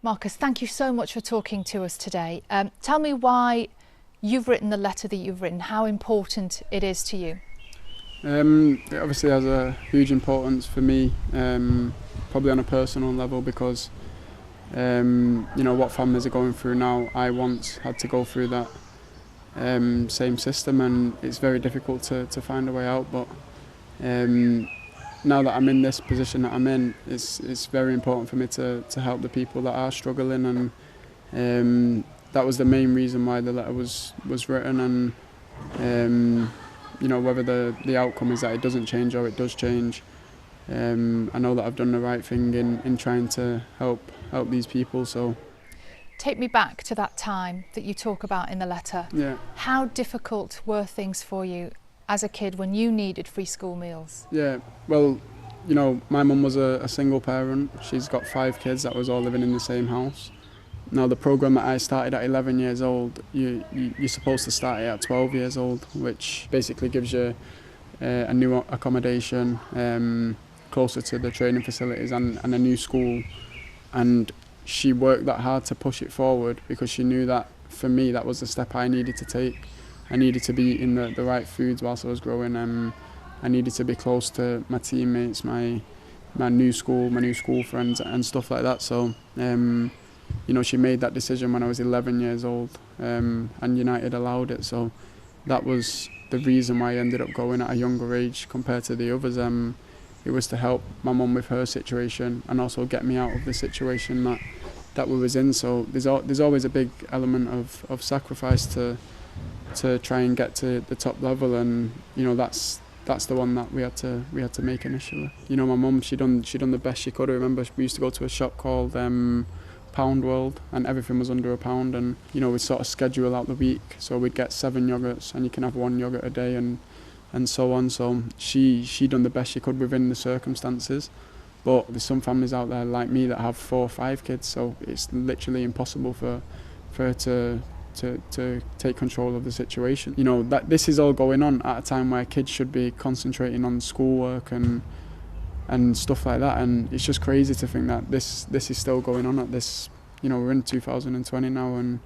Marcus, thank you so much for talking to us today. Tell me why you've written the letter that you've written, how important it is to you. It obviously has a huge importance for me, probably on a personal level, because what families are going through now, I once had to go through that same system, and it's very difficult to find a way out. But now that I'm in this position that I'm in, it's very important for me to help the people that are struggling, and that was the main reason why the letter was written. And whether the outcome is that it doesn't change or it does change, I know that I've done the right thing in trying to help these people. So take me back to that time that you talk about in the letter. Yeah. How difficult were things for you as a kid when you needed free school meals? Yeah, well, my mum was a single parent. She's got 5 kids that was all living in the same house. Now, the programme that I started at 11 years old, you're supposed to start it at 12 years old, which basically gives you a new accommodation, closer to the training facilities and a new school. And she worked that hard to push it forward because she knew that, for me, that was the step I needed to take. I needed to be eating the right foods whilst I was growing. I needed to be close to my teammates, my new school friends and stuff like that. So, she made that decision when I was 11 years old, and United allowed it. So that was the reason why I ended up going at a younger age compared to the others. It was to help my mum with her situation and also get me out of the situation that we was in. So there's always a big element of sacrifice to try and get to the top level, and that's the one that we had to make initially. My mum, she done the best she could. I remember we used to go to a shop called Pound World, and everything was under £1, and we'd sort of schedule out the week, so we'd get 7 yogurts and you can have 1 yogurt a day and so on. So she done the best she could within the circumstances, but there's some families out there like me that have 4 or 5 kids, so it's literally impossible for her to take control of the situation. That this is all going on at a time where kids should be concentrating on schoolwork and stuff like that, and it's just crazy to think that this is still going on at this. We're in 2020 now, and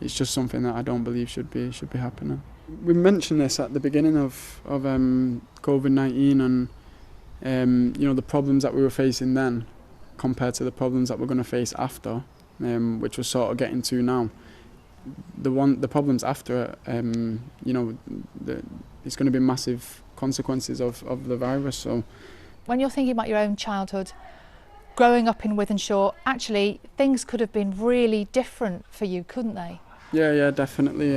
it's just something that I don't believe should be happening. We mentioned this at the beginning of COVID-19, and the problems that we were facing then compared to the problems that we're going to face after, which we're sort of getting to now. The problems after, it's going to be massive consequences of the virus. So when you're thinking about your own childhood, growing up in Wythenshawe, actually things could have been really different for you, couldn't they? Yeah, definitely.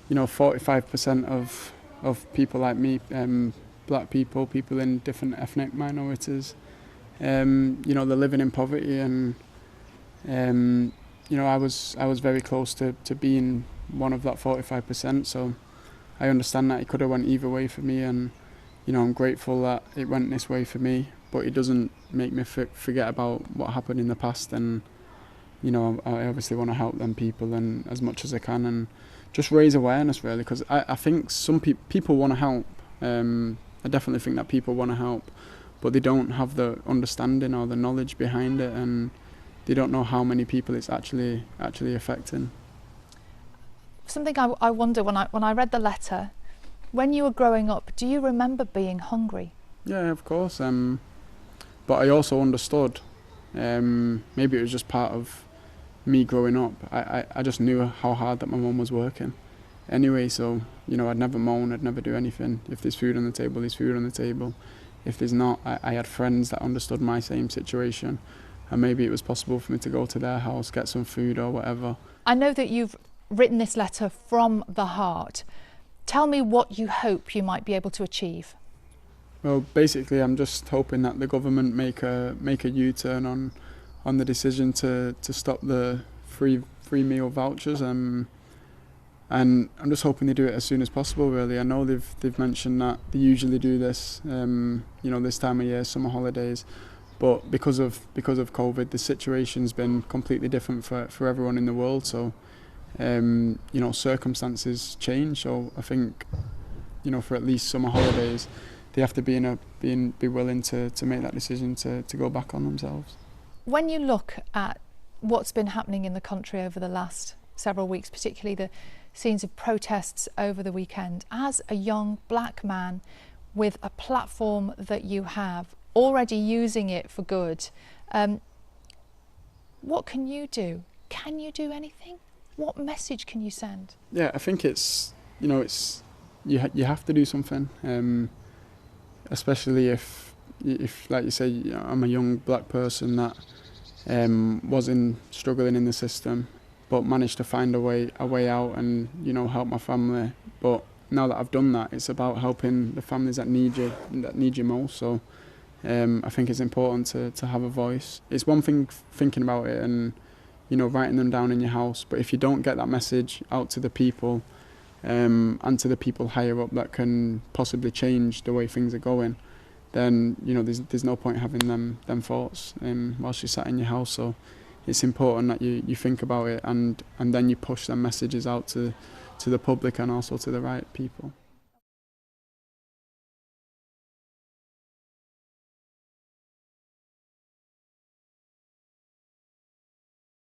45% of people like me, black people in different ethnic minorities, they're living in poverty, and I was very close to being one of that 45%. So I understand that it could have went either way for me, and I'm grateful that it went this way for me, but it doesn't make me forget about what happened in the past. And I obviously want to help them people and as much as I can, and just raise awareness, really, because I think some people want to help. I definitely think that people want to help, but they don't have the understanding or the knowledge behind it, and they don't know how many people it's actually affecting. Something I wonder when I read the letter, when you were growing up, do you remember being hungry? Yeah, of course. But I also understood. Maybe it was just part of me growing up. I just knew how hard that my mum was working. Anyway, so I'd never moan. I'd never do anything. If there's food on the table, there's food on the table. If there's not, I had friends that understood my same situation, and maybe it was possible for me to go to their house, get some food or whatever. I know that you've written this letter from the heart. Tell me what you hope you might be able to achieve. Well, basically, I'm just hoping that the government make a U-turn on the decision to stop the free meal vouchers, and I'm just hoping they do it as soon as possible. Really, I know they've mentioned that they usually do this, this time of year, summer holidays, but because of COVID, the situation's been completely different for everyone in the world. So. Circumstances change, so I think for at least summer holidays they have to be willing to make that decision to go back on themselves. When you look at what's been happening in the country over the last several weeks, particularly the scenes of protests over the weekend, as a young black man with a platform that you have, already using it for good, what can you do? Can you do anything? What message can you send? Yeah, I think it's you have to do something, especially if like you say, I'm a young black person that wasn't struggling in the system, but managed to find a way out and help my family. But now that I've done that, it's about helping the families that need you most. So I think it's important to have a voice. It's one thing thinking about it and writing them down in your house, but if you don't get that message out to the people and to the people higher up that can possibly change the way things are going, then there's no point having them thoughts whilst you're sat in your house. So it's important that you think about it and then you push them messages out to the public and also to the right people.